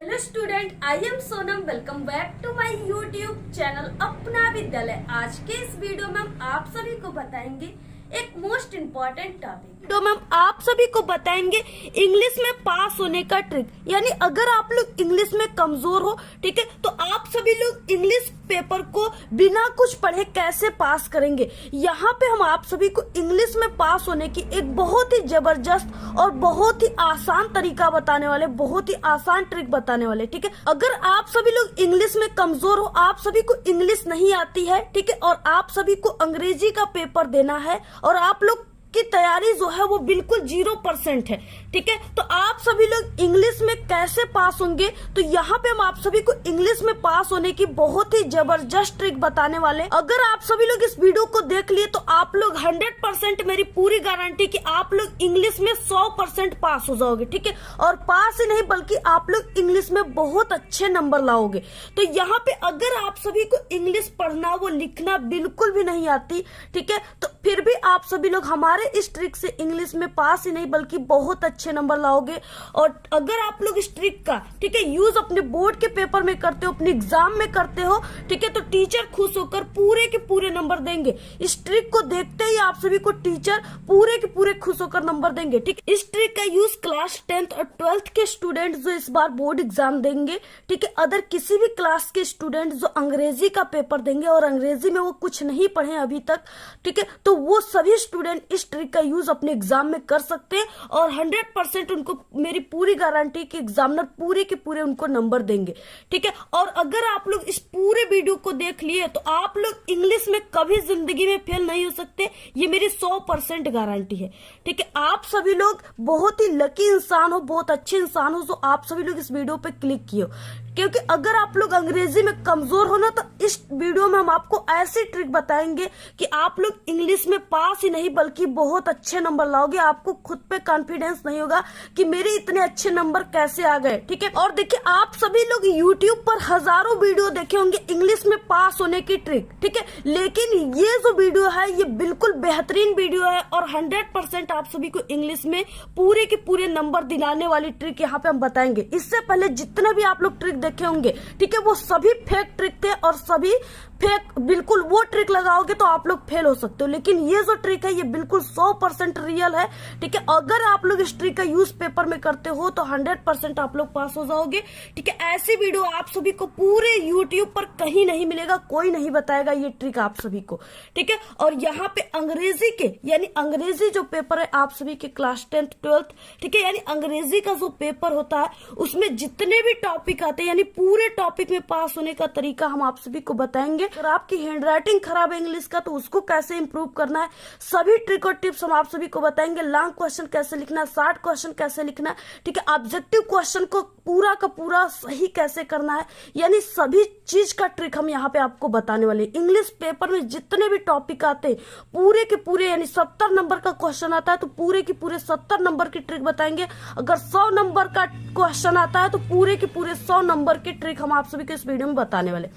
Hello student, I am Sonam. Welcome back to my YouTube channel Apna Vidyalaya. आज के इस video में हम आप सभी को बताएंगे एक मोस्ट इम्पोर्टेंट टॉपिक। वीडियो में हम आप सभी को बताएंगे इंग्लिश में पास होने का ट्रिक। यानी अगर आप लोग इंग्लिश में कमजोर हो, ठीक है, तो आप सभी लोग इंग्लिश पेपर को बिना कुछ पढ़े कैसे पास करेंगे। यहाँ पे हम आप सभी को इंग्लिश में पास होने की एक बहुत ही जबरदस्त और बहुत ही आसान तरीका बताने वाले, बहुत ही आसान ट्रिक बताने वाले, ठीक है। अगर आप सभी लोग इंग्लिश में कमजोर हो, आप सभी को इंग्लिश नहीं आती है, ठीक है, और आप सभी को अंग्रेजी का पेपर देना है और आप लोग की तैयारी जो है वो बिल्कुल 0% है, ठीक है, तो आप सभी लोग इंग्लिश में कैसे पास होंगे। तो यहाँ पे हम आप सभी को इंग्लिश में पास होने की बहुत ही जबरदस्त ट्रिक बताने वाले। अगर आप सभी लोग इस वीडियो को देख लिए तो आप लोग 100%, मेरी पूरी गारंटी कि आप लोग इंग्लिश में 100% पास हो जाओगे, ठीक है। और पास ही नहीं बल्कि आप लोग इंग्लिश में बहुत अच्छे नंबर लाओगे। तो यहाँ पे अगर आप सभी को इंग्लिश पढ़ना वो लिखना बिल्कुल भी नहीं आती, ठीक है, तो फिर भी आप सभी लोग हमारे इस ट्रिक से इंग्लिश में पास ही नहीं बल्कि बहुत अच्छे नंबर लाओगे। और अगर आप लोग इस ट्रिक का, ठीक है, यूज अपने बोर्ड के पेपर में करते हो, अपने एग्जाम में करते हो, ठीक है, तो टीचर खुश होकर पूरे के पूरे नंबर देंगे। इस ट्रिक को देखते ही आप सभी को टीचर पूरे के पूरे खुश होकर नंबर देंगे, ठीक। इस ट्रिक का यूज क्लास 10th और 12th के स्टूडेंट जो इस बार बोर्ड एग्जाम देंगे, ठीक है, अदर किसी भी क्लास के स्टूडेंट जो अंग्रेजी का पेपर देंगे और अंग्रेजी में वो कुछ नहीं पढ़े अभी तक, ठीक है, तो वो सभी स्टूडेंट इस ट्रिक का यूज अपने एग्जाम में कर सकते हैं और 100% उनको मेरी पूरी गारंटी कि एग्जामिनर पूरे के पूरे उनको नंबर देंगे, ठीक है। और अगर आप लोग इस पूरे वीडियो को देख लिए तो आप लोग इंग्लिश में कभी जिंदगी में फेल नहीं हो सकते, ये मेरी 100% गारंटी है, ठीक है। आप सभी लोग बहुत ही लकी इंसान हो, बहुत अच्छे इंसान हो जो आप सभी लोग इस वीडियो पे क्लिक किए हो, क्योंकि अगर आप लोग अंग्रेजी में कमजोर हो ना तो इस वीडियो में हम आपको ऐसी ट्रिक बताएंगे कि आप लोग इंग्लिश में पास ही नहीं बल्कि बहुत अच्छे नंबर लाओगे। आपको खुद पे कॉन्फिडेंस नहीं होगा कि मेरे इतने अच्छे नंबर कैसे आ गए, ठीक है। और देखिए, आप सभी लोग यूट्यूब पर हजारों वीडियो देखे होंगे इंग्लिश में पास होने की ट्रिक, ठीक है, लेकिन ये जो वीडियो है ये बिल्कुल बेहतरीन वीडियो है और 100% आप सभी को इंग्लिश में पूरे के पूरे नंबर दिलाने वाली ट्रिक यहाँ पे हम बताएंगे। इससे पहले जितने भी आप लोग ट्रिक देखे होंगे, ठीक है, वो सभी फेक ट्रिक थे और सभी फेक। बिल्कुल वो ट्रिक लगाओगे तो आप लोग फेल हो सकते हो, लेकिन ये जो ट्रिक है ये बिल्कुल 100% रियल है, ठीक है। अगर आप लोग इस ट्रिक का यूज पेपर में करते हो तो 100% आप लोग पास हो जाओगे, ठीक है। ऐसी वीडियो आप सभी को पूरे यूट्यूब पर कहीं नहीं मिलेगा, कोई नहीं बताएगा ये ट्रिक आप सभी को, ठीक है। और यहाँ पे अंग्रेजी के यानी अंग्रेजी जो पेपर है आप सभी के क्लास 10th 12th, ठीक है, यानी अंग्रेजी का जो पेपर होता है उसमें जितने भी टॉपिक आते हैं यानी पूरे टॉपिक में पास होने का तरीका हम आप सभी को बताएंगे। अगर आपकी हैंडराइटिंग खराब है इंग्लिश का तो उसको कैसे इंप्रूव करना है, सभी ट्रिक और टिप्स हम आप सभी को बताएंगे। लॉन्ग क्वेश्चन कैसे लिखना है, शॉर्ट क्वेश्चन कैसे लिखना है, ठीक है, ऑब्जेक्टिव क्वेश्चन को पूरा का पूरा सही कैसे करना है, यानी सभी चीज का ट्रिक हम यहाँ पे आपको बताने वाले। इंग्लिश पेपर में जितने भी टॉपिक आते हैं पूरे के पूरे, यानी 70 नंबर का क्वेश्चन आता है तो पूरे के पूरे 70 नंबर की ट्रिक बताएंगे। अगर 100 नंबर का क्वेश्चन आता है तो पूरे के पूरे 100 नंबर की ट्रिक हम आप सभी को इस वीडियो में बताने वाले।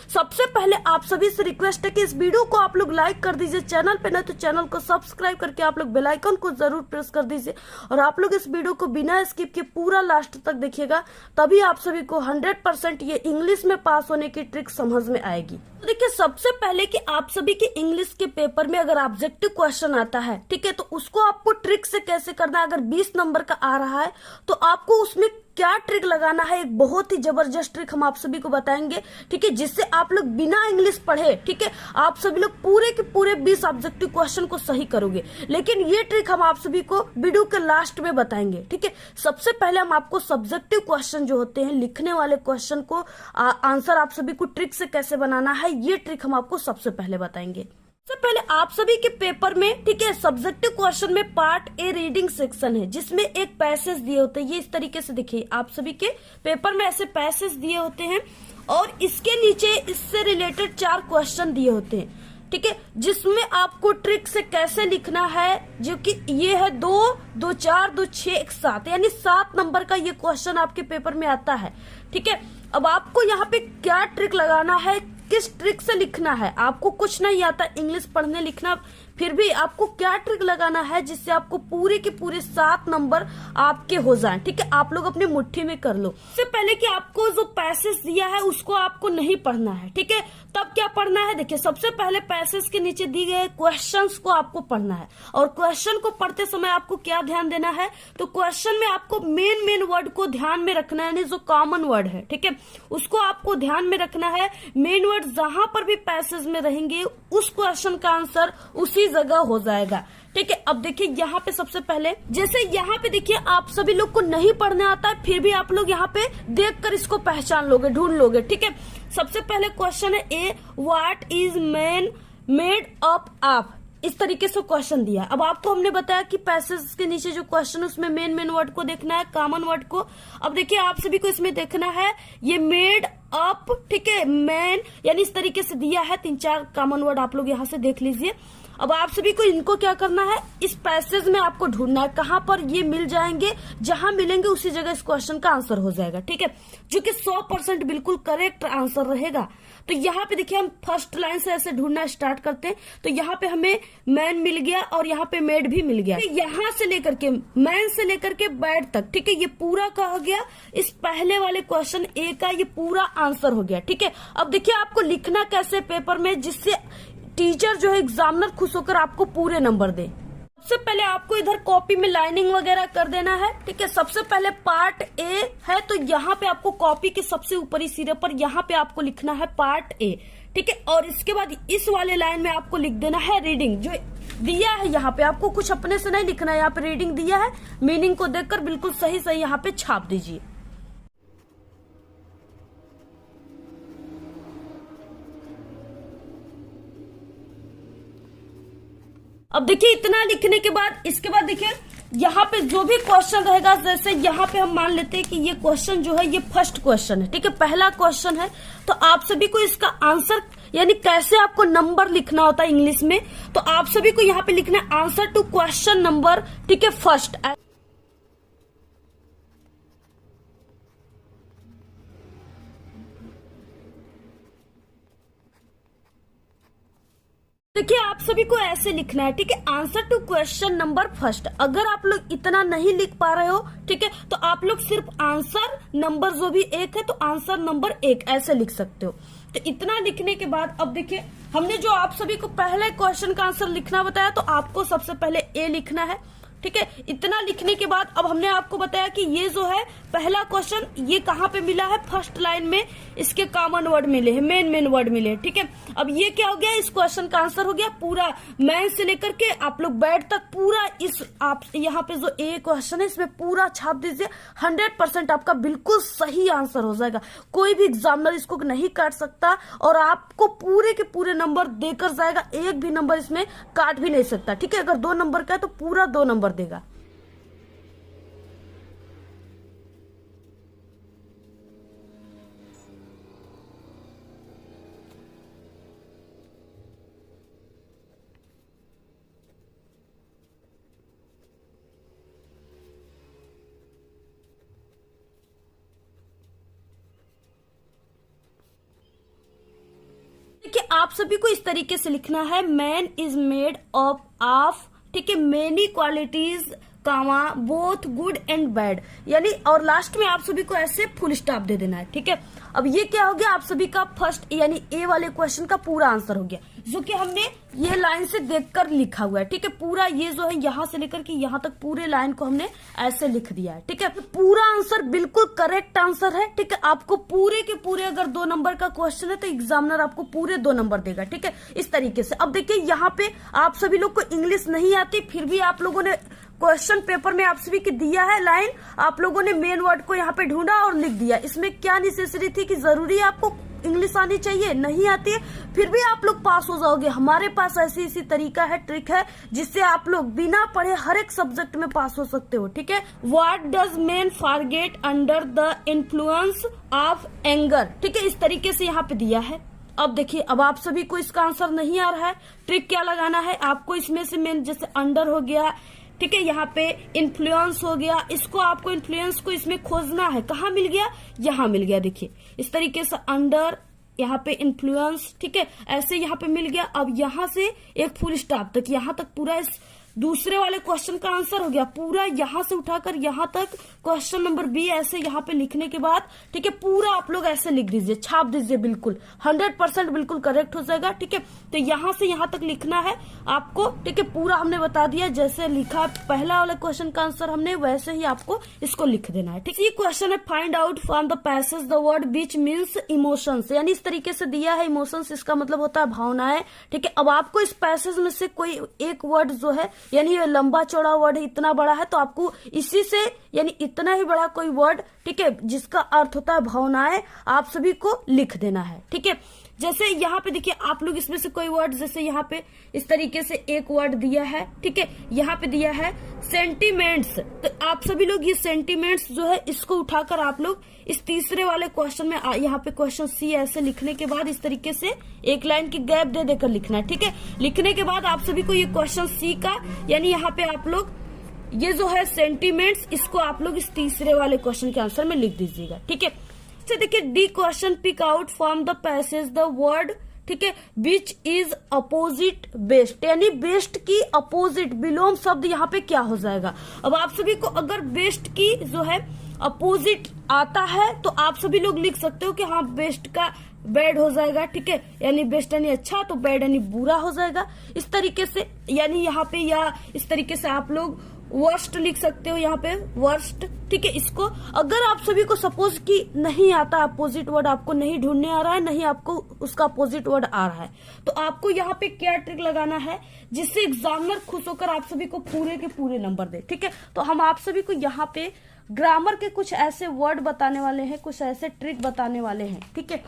सबसे पहले आप सभी से रिक्वेस्ट है कि इस वीडियो को आप लोग लाइक कर दीजिए, चैनल पे ना तो चैनल को सब्सक्राइब करके आप लोग बेल आइकन को जरूर प्रेस कर दीजिए और आप लोग इस वीडियो को बिना स्किप के पूरा लास्ट तक देखिएगा, तभी आप सभी को 100% ये इंग्लिश में पास होने की ट्रिक समझ में आएगी। तो देखिए, सबसे पहले कि आप सभी के इंग्लिश के पेपर में अगर ऑब्जेक्टिव क्वेश्चन आता है, ठीक है, तो उसको आपको ट्रिक से कैसे करना है। अगर 20 नंबर का आ रहा है तो आपको उसमें क्या ट्रिक लगाना है, एक बहुत ही जबरदस्त ट्रिक हम आप सभी को बताएंगे, ठीक है, जिससे आप लोग बिना इंग्लिश पढ़े, ठीक है, आप सभी लोग पूरे के पूरे 20 ऑब्जेक्टिव क्वेश्चन को सही करोगे। लेकिन ये ट्रिक हम आप सभी को वीडियो के लास्ट में बताएंगे, ठीक है। सबसे पहले हम आपको सब्जेक्टिव क्वेश्चन जो होते हैं, लिखने वाले क्वेश्चन को आंसर आप सभी को ट्रिक से कैसे बनाना है, ये ट्रिक हम आपको सबसे पहले बताएंगे। सबसे पहले आप सभी के पेपर में, ठीक है, सब्जेक्टिव क्वेश्चन में पार्ट ए रीडिंग सेक्शन है जिसमें एक पैसेज दिए होते हैं। ये इस तरीके से देखिए, आप सभी के पेपर में ऐसे पैसेज दिए होते हैं और इसके नीचे इससे रिलेटेड 4 क्वेश्चन दिए होते हैं, ठीक है, जिसमें आपको ट्रिक से कैसे लिखना है, जो कि ये है 2, 2, 4, 2, 6, 1, 7, यानी 7 नंबर का ये क्वेश्चन आपके पेपर में आता है, ठीक है। अब आपको यहाँ पे क्या ट्रिक लगाना है, किस ट्रिक से लिखना है। आपको कुछ नहीं आता इंग्लिश पढ़ने लिखना, फिर भी आपको क्या ट्रिक लगाना है जिससे आपको पूरे के पूरे 7 नंबर आपके हो जाएं। ठीक है, आप लोग अपनी मुट्ठी में कर लो। इससे पहले कि आपको जो पैसेज दिया है उसको आपको नहीं पढ़ना है। ठीक है, तब क्या पढ़ना है, देखिए सबसे पहले पैसेज के नीचे दिए गए क्वेश्चंस को आपको पढ़ना है। और क्वेश्चन को पढ़ते समय आपको क्या ध्यान देना है, तो क्वेश्चन में आपको मेन वर्ड को ध्यान में रखना है, यानी जो कॉमन वर्ड है। ठीक है, उसको आपको ध्यान में रखना है। मेन वर्ड जहां पर भी पैसेज में रहेंगे उस क्वेश्चन का आंसर उसी जगह हो जाएगा। ठीक है, अब देखिए यहाँ पे सबसे पहले, जैसे यहाँ पे देखिए आप सभी लोग को नहीं पढ़ने आता है, फिर भी आप लोग यहाँ पे देखकर इसको पहचान लोगे, ढूंढ लोगे। ठीक है, सबसे पहले क्वेश्चन है A, what is man made up of. इस तरीके से क्वेश्चन दिया। अब आपको हमने बताया कि पैसेज के नीचे जो क्वेश्चन उसमें मेन वर्ड को देखना है, कॉमन वर्ड को। अब देखिए आप सभी को इसमें देखना है ये मेड अप, ठीक है, मैन, यानी इस तरीके से दिया है। 3-4 कॉमन वर्ड आप लोग यहाँ से देख लीजिए। अब आप सभी को इनको क्या करना है, इस पैसेज में आपको ढूंढना है कहां पर ये मिल जाएंगे। जहां मिलेंगे उसी जगह इस क्वेश्चन का आंसर हो जाएगा। ठीक है, जो कि 100% बिल्कुल करेक्ट आंसर रहेगा। तो यहाँ पे देखिए हम फर्स्ट लाइन से ऐसे ढूंढना स्टार्ट करते हैं। तो यहाँ पे हमें मैन मिल गया और यहाँ पे मेड भी मिल गया। यहाँ से लेकर के मैन से लेकर के बैड तक, ठीक है, ये पूरा का हो गया। इस पहले वाले क्वेश्चन ए का ये पूरा आंसर हो गया। ठीक है, अब देखिए आपको लिखना कैसे पेपर में, जिससे टीचर जो है एग्जामिनर खुश होकर आपको पूरे नंबर दे। सबसे पहले आपको इधर कॉपी में लाइनिंग वगैरह कर देना है। ठीक है, सबसे पहले पार्ट ए है, तो यहाँ पे आपको कॉपी के सबसे ऊपरी सिरे पर यहाँ पे आपको लिखना है पार्ट ए। ठीक है, और इसके बाद इस वाले लाइन में आपको लिख देना है रीडिंग, जो दिया है यहाँ पे। आपको कुछ अपने से नहीं लिखना है, यहाँ पे रीडिंग दिया है, मीनिंग को देखकर बिल्कुल सही सही यहाँ पे छाप दीजिए। अब देखिए इतना लिखने के बाद, इसके बाद देखिए यहाँ पे जो भी क्वेश्चन रहेगा, जैसे यहाँ पे हम मान लेते हैं कि ये क्वेश्चन जो है ये फर्स्ट क्वेश्चन है। ठीक है, पहला क्वेश्चन है। तो आप सभी को इसका आंसर, यानी कैसे आपको नंबर लिखना होता है इंग्लिश में, तो आप सभी को यहाँ पे लिखना है आंसर टू क्वेश्चन नंबर, ठीक है, फर्स्ट। देखिए आप सभी को ऐसे लिखना है। ठीक है, answer to question number first. अगर आप लोग इतना नहीं लिख पा रहे हो, ठीक है, तो आप लोग सिर्फ आंसर नंबर जो भी 1 है, तो आंसर नंबर 1 ऐसे लिख सकते हो। तो इतना लिखने के बाद अब देखिए हमने जो आप सभी को पहले क्वेश्चन का आंसर लिखना बताया, तो आपको सबसे पहले ए लिखना है। ठीक है, इतना लिखने के बाद अब हमने आपको बताया कि ये जो है पहला क्वेश्चन ये कहाँ पे मिला है, फर्स्ट लाइन में इसके कॉमन वर्ड मिले हैं, मेन वर्ड मिले हैं। ठीक है, अब ये क्या हो गया, इस क्वेश्चन का आंसर हो गया पूरा, मैन से लेकर के आप लोग बैड तक पूरा। इस आप यहाँ पे जो ए क्वेश्चन है इसमें पूरा छाप दीजिए। 100% आपका बिल्कुल सही आंसर हो जाएगा। कोई भी एग्जामिनर इसको नहीं काट सकता और आपको पूरे के पूरे नंबर देकर जाएगा। एक भी नंबर इसमें काट भी नहीं सकता। ठीक है, अगर 2 नंबर का है तो पूरा 2 नंबर देगा। देखिए आप सभी को इस तरीके से लिखना है, man is made up of, ठीक है, many qualities, comma, both good and bad, यानी और लास्ट में आप सभी को ऐसे फुल स्टॉप दे देना है। ठीक है, अब ये क्या हो गया, आप सभी का फर्स्ट यानी ए वाले क्वेश्चन का पूरा आंसर हो गया, जो कि हमने ये लाइन से देखकर लिखा हुआ है। ठीक है, पूरा ये जो है यहाँ से लेकर के यहाँ तक पूरे लाइन को हमने ऐसे लिख दिया है। ठीक है, पूरा आंसर बिल्कुल करेक्ट आंसर है। ठीक है, आपको पूरे के पूरे अगर 2 नंबर का क्वेश्चन है तो एग्जामिनर आपको पूरे 2 नंबर देगा। ठीक है, इस तरीके से। अब देखिए यहाँ पे आप सभी लोग को इंग्लिश नहीं आती, फिर भी आप लोगों ने क्वेश्चन पेपर में आप सभी की दिया है लाइन, आप लोगों ने मेन वर्ड को यहाँ पे ढूंढा और लिख दिया। इसमें क्या नेसेसरी थी कि जरूरी आपको इंग्लिश आनी चाहिए? नहीं आती है, फिर भी आप लोग पास हो जाओगे। हमारे पास ऐसी तरीका है, ट्रिक है, जिससे आप लोग बिना पढ़े हर एक सब्जेक्ट में पास हो सकते हो। ठीक है, what does man forget under the influence of anger. ठीक है, इस तरीके से यहाँ पे दिया है। अब देखिए, अब आप सभी को इसका आंसर नहीं आ रहा है, ट्रिक क्या लगाना है आपको, इसमें से मेन जैसे अंडर हो गया, ठीक है, यहाँ पे इन्फ्लुएंस हो गया, इसको आपको इन्फ्लुएंस को इसमें खोजना है। कहाँ मिल गया, यहाँ मिल गया। देखिए इस तरीके से अंडर यहाँ पे इन्फ्लुएंस, ठीक है, ऐसे यहाँ पे मिल गया। अब यहाँ से एक फुल स्टॉप तक, यहाँ तक पूरा इस दूसरे वाले क्वेश्चन का आंसर हो गया। पूरा यहाँ से उठाकर यहाँ तक क्वेश्चन नंबर बी ऐसे यहाँ पे लिखने के बाद, ठीक है, पूरा आप लोग ऐसे लिख दीजिए, छाप दीजिए, बिल्कुल 100% बिल्कुल करेक्ट हो जाएगा। ठीक है, तो यहाँ से यहाँ तक लिखना है आपको। ठीक है, पूरा हमने बता दिया, जैसे लिखा पहला वाले क्वेश्चन का आंसर हमने, वैसे ही आपको इसको लिख देना है। ठीक है, ये क्वेश्चन है find out from the passage the word beach means emotions, यानी इस तरीके से दिया है इमोशंस, इसका मतलब होता है भावनाएं। ठीक है, अब आपको इस पैसेज में से कोई एक वर्ड जो है, यानी ये लंबा चौड़ा वर्ड है, इतना बड़ा है, तो आपको इसी से यानी इतना ही बड़ा कोई वर्ड, ठीक है, जिसका अर्थ होता है भावनाएं, आप सभी को लिख देना है। ठीक है, जैसे यहाँ पे देखिए आप लोग इसमें से कोई वर्ड, जैसे यहाँ पे इस तरीके से एक वर्ड दिया है। ठीक है, यहाँ पे दिया है सेंटीमेंट्स, तो आप सभी लोग ये सेंटीमेंट्स जो है इसको उठाकर आप लोग इस तीसरे वाले क्वेश्चन में, यहाँ पे क्वेश्चन सी ऐसे लिखने के बाद इस तरीके से एक लाइन की गैप दे देकर लिखना है। ठीक है, लिखने के बाद आप सभी को ये क्वेश्चन सी का, यानी यहाँ पे आप लोग ये जो है सेंटीमेंट्स, इसको आप लोग इस तीसरे वाले क्वेश्चन के आंसर में लिख दीजिएगा। ठीक है, देखिए D question pick out from the passage the word, ठीक है, विच इज अपोजिट बेस्ट, यानी बेस्ट की अपोजिट विलोम शब्द यहाँ पे क्या हो जाएगा। अब आप सभी को अगर बेस्ट की जो है अपोजिट आता है तो आप सभी लोग लिख सकते हो कि हाँ बेस्ट का बैड हो जाएगा। ठीक है, यानी बेस्ट यानी अच्छा, तो बैड यानी बुरा हो जाएगा। इस तरीके से यानी यहाँ पे, या इस तरीके से आप लोग वर्स्ट लिख सकते हो, यहाँ पे वर्स्ट। ठीक है, इसको अगर आप सभी को सपोज कि नहीं आता अपोजिट वर्ड, आपको नहीं ढूंढने आ रहा है, नहीं आपको उसका अपोजिट वर्ड आ रहा है, तो आपको यहाँ पे क्या ट्रिक लगाना है जिससे एग्जामिनर खुश होकर आप सभी को पूरे के पूरे नंबर दे। ठीक है, तो हम आप सभी को यहाँ पे ग्रामर के कुछ ऐसे वर्ड बताने वाले हैं, कुछ ऐसे ट्रिक बताने वाले हैं। ठीक है,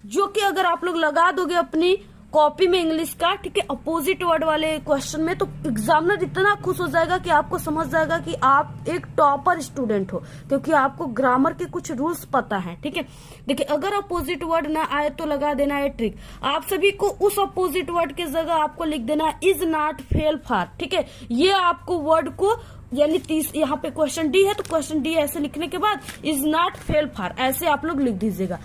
जो कि अगर आप लोग लगा दोगे अपनी कॉपी में इंग्लिश का, ठीक है, अपोजिट वर्ड वाले क्वेश्चन में, तो एग्जामिनर इतना खुश हो जाएगा कि आपको समझ जाएगा कि आप एक टॉपर स्टूडेंट हो, क्योंकि आपको ग्रामर के कुछ रूल्स पता है। ठीक है, देखिए अगर अपोजिट वर्ड ना आए तो लगा देना है ट्रिक, आप सभी को उस अपोजिट वर्ड के जगह आपको लिख देना है इज नॉट फेल फार। ठीक है, ये आपको वर्ड को, यानी यहाँ पे क्वेश्चन डी है तो क्वेश्चन डी ऐसे लिखने के बाद इज नॉट फेल फार ऐसे आप लोग लिख दीजिएगा।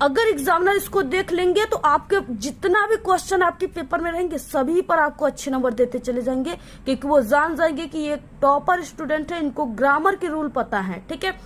अगर एग्जामिनर इसको देख लेंगे तो आपके जितना भी क्वेश्चन आपके पेपर में रहेंगे सभी पर आपको अच्छे नंबर देते चले जाएंगे, क्योंकि वो जान जाएंगे कि ये टॉपर स्टूडेंट है, इनको ग्रामर के रूल पता है। ठीक है,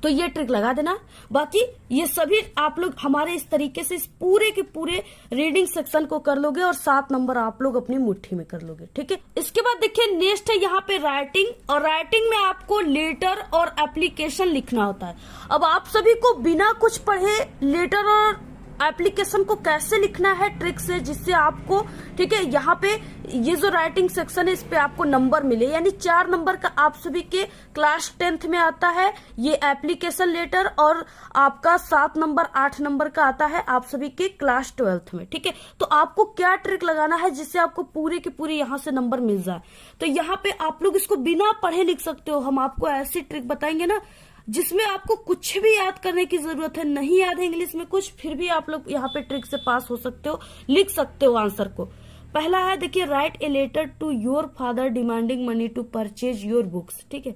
तो ये ट्रिक लगा देना। बाकी ये सभी आप लोग हमारे इस तरीके से इस पूरे के पूरे रीडिंग सेक्शन को कर लोगे और 7 नंबर आप लोग अपनी मुट्ठी में कर लोगे। ठीक है, इसके बाद देखिए नेक्स्ट है यहाँ पे राइटिंग, और राइटिंग में आपको लेटर और एप्लीकेशन लिखना होता है। अब आप सभी को बिना कुछ पढ़े लेटर और एप्लीकेशन को कैसे लिखना है ट्रिक से, जिससे आपको, ठीक है, यहाँ पे ये जो राइटिंग सेक्शन है इस पे आपको नंबर मिले, यानी 4 नंबर का आप सभी के क्लास 10th में आता है ये एप्लीकेशन लेटर, और आपका 7 नंबर 8 नंबर का आता है आप सभी के क्लास 12th में। ठीक है, तो आपको क्या ट्रिक लगाना है जिससे आपको पूरे के पूरे यहाँ से नंबर मिल जाए। तो यहाँ पे आप लोग इसको बिना पढ़े लिख सकते हो। हम आपको ऐसी ट्रिक बताएंगे ना जिसमें आपको कुछ भी याद करने की जरूरत है, नहीं याद है इंग्लिश में कुछ, फिर भी आप लोग यहाँ पे ट्रिक से पास हो सकते हो, लिख सकते हो आंसर को। पहला है देखिए write a letter to your father demanding money to purchase your books. ठीक है,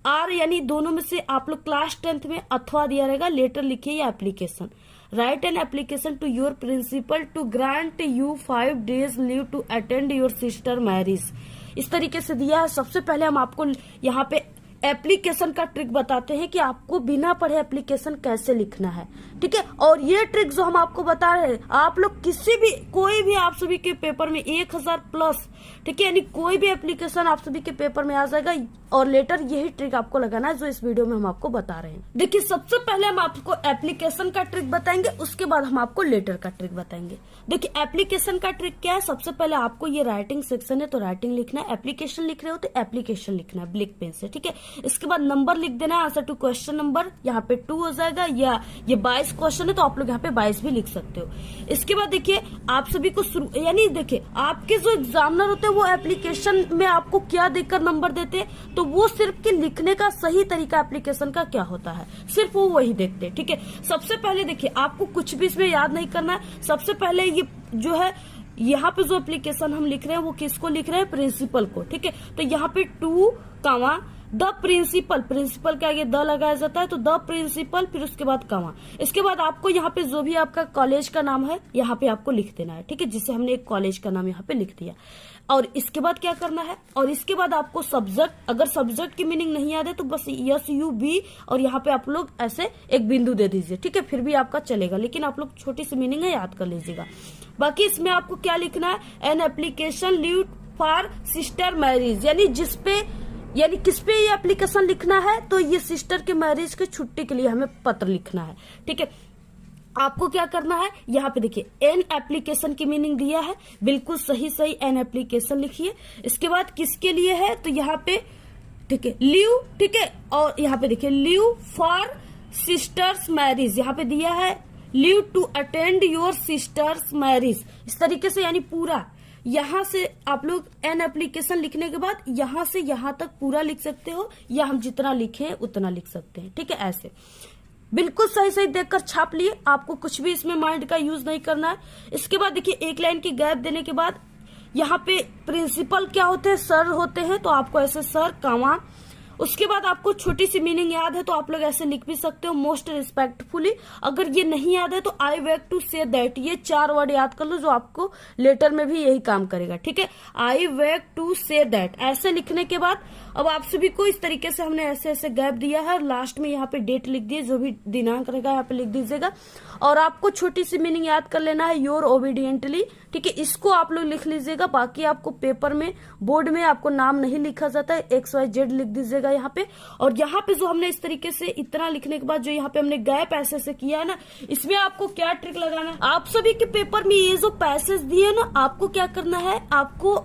आर यानी दोनों में से आप लोग क्लास 10th में अथवा दिया रहेगा, लेटर लिखिए या application. Write an application to your principal to grant you 5 days leave to attend your sister marriage. इस तरीके से दिया है। सबसे पहले हम आपको यहाँ पे एप्लीकेशन का ट्रिक बताते हैं कि आपको बिना पढ़े एप्लीकेशन कैसे लिखना है। ठीक है, और ये ट्रिक जो हम आपको बता रहे हैं आप लोग किसी भी कोई भी आप सभी के पेपर में 1000 प्लस, ठीक है, यानी कोई भी एप्लीकेशन आप सभी के पेपर में आ जाएगा, और लेटर यही ट्रिक आपको लगाना है जो इस वीडियो में हम आपको बता रहे हैं। देखिए सबसे पहले हम आपको एप्लीकेशन का ट्रिक बताएंगे, उसके बाद हम आपको लेटर का ट्रिक बताएंगे। देखिए एप्लीकेशन का ट्रिक क्या है, सबसे पहले आपको ये राइटिंग सेक्शन है तो राइटिंग लिखना है, एप्लीकेशन लिख रहे हो तो एप्लीकेशन लिखना है ब्लैक पेन से। ठीक है, इसके बाद नंबर लिख देना है, आंसर टू क्वेश्चन नंबर यहाँ पे 2 हो जाएगा, या ये 22 क्वेश्चन है तो आप लोग यहाँ पे 22 भी लिख सकते हो। इसके बाद देखिए आप सभी को यानी देखिए आपके जो एग्जामिनर होते हैं वो एप्लीकेशन में आपको क्या देकर नंबर देते हैं, तो वो सिर्फ के लिखने का सही तरीका एप्लीकेशन का क्या होता है सिर्फ वो वही देखते हैं। ठीक है, सबसे पहले देखिए आपको कुछ भी इसमें याद नहीं करना है। सबसे पहले ये जो है यहाँ पे जो एप्लीकेशन हम लिख रहे हैं वो किसको लिख रहे हैं, प्रिंसिपल को। ठीक है, तो यहाँ पे 2, द प्रिंसिपल, प्रिंसिपल के आगे द लगाया जाता है तो द प्रिंसिपल, फिर उसके बाद कमा। इसके बाद आपको यहाँ पे जो भी आपका कॉलेज का नाम है यहाँ पे आपको लिख देना है, ठीक है, जिससे हमने एक कॉलेज का नाम यहाँ पे लिख दिया। और इसके बाद क्या करना है, और इसके बाद आपको सब्जेक्ट, अगर सब्जेक्ट की मीनिंग नहीं याद है तो बस SUB और यहाँ पे आप लोग ऐसे एक बिंदु दे दीजिए, ठीक है, फिर भी आपका चलेगा, लेकिन आप लोग छोटी सी मीनिंग है याद कर लीजिएगा। बाकी इसमें आपको क्या लिखना है, an application leave for sister marriage, यानी किस पे ये एप्लीकेशन लिखना है, तो ये सिस्टर के मैरिज के छुट्टी के लिए हमें पत्र लिखना है, ठीक है। आपको क्या करना है, यहाँ पे देखिए एन एप्लीकेशन की मीनिंग दिया है, बिल्कुल सही एन एप्लीकेशन लिखिए। इसके बाद किसके लिए है, तो यहाँ पे ठीक है लीव, ठीक है, और यहाँ पे देखिए लीव फॉर सिस्टर्स मैरिज, यहाँ पे दिया है leave to attend your sister's marriage, इस तरीके से, यानी पूरा यहाँ से आप लोग एन एप्लीकेशन लिखने के बाद यहाँ से यहाँ तक पूरा लिख सकते हो, या हम जितना लिखे उतना लिख सकते हैं, ठीक है। ऐसे बिल्कुल सही देखकर छाप लिए, आपको कुछ भी इसमें माइंड का यूज नहीं करना है। इसके बाद देखिए एक लाइन की गैप देने के बाद यहाँ पे प्रिंसिपल क्या होते हैं, सर होते हैं, तो आपको ऐसे सर कामा। उसके बाद आपको छोटी सी मीनिंग याद है तो आप लोग ऐसे लिख भी सकते हो, मोस्ट रिस्पेक्टफुली। अगर ये नहीं याद है तो आई वेक टू से दैट, ये 4 वर्ड याद कर लो जो आपको लेटर में भी यही काम करेगा, ठीक है। आई वेक टू से दैट, ऐसे लिखने के बाद अब आप सभी को इस तरीके से हमने ऐसे गैप दिया है, और लास्ट में यहाँ पे डेट लिख दिए, जो भी दिनांक रहेगा यहाँ पे लिख दीजिएगा। और आपको छोटी सी मीनिंग याद कर लेना है, योर ओबीडियंटली, ठीक है, इसको आप लोग लिख लीजिएगा। बाकी आपको पेपर में, बोर्ड में आपको नाम नहीं लिखा जाता है, XYZ लिख दीजिएगा यहाँ पे। और यहाँ पे जो हमने इस तरीके से इतना लिखने के बाद जो यहाँ पे हमने गैप ऐसे किया है ना, इसमें आपको क्या ट्रिक लगाना है, आप सभी के पेपर में ये जो पैसेज दिए ना, आपको क्या करना है, आपको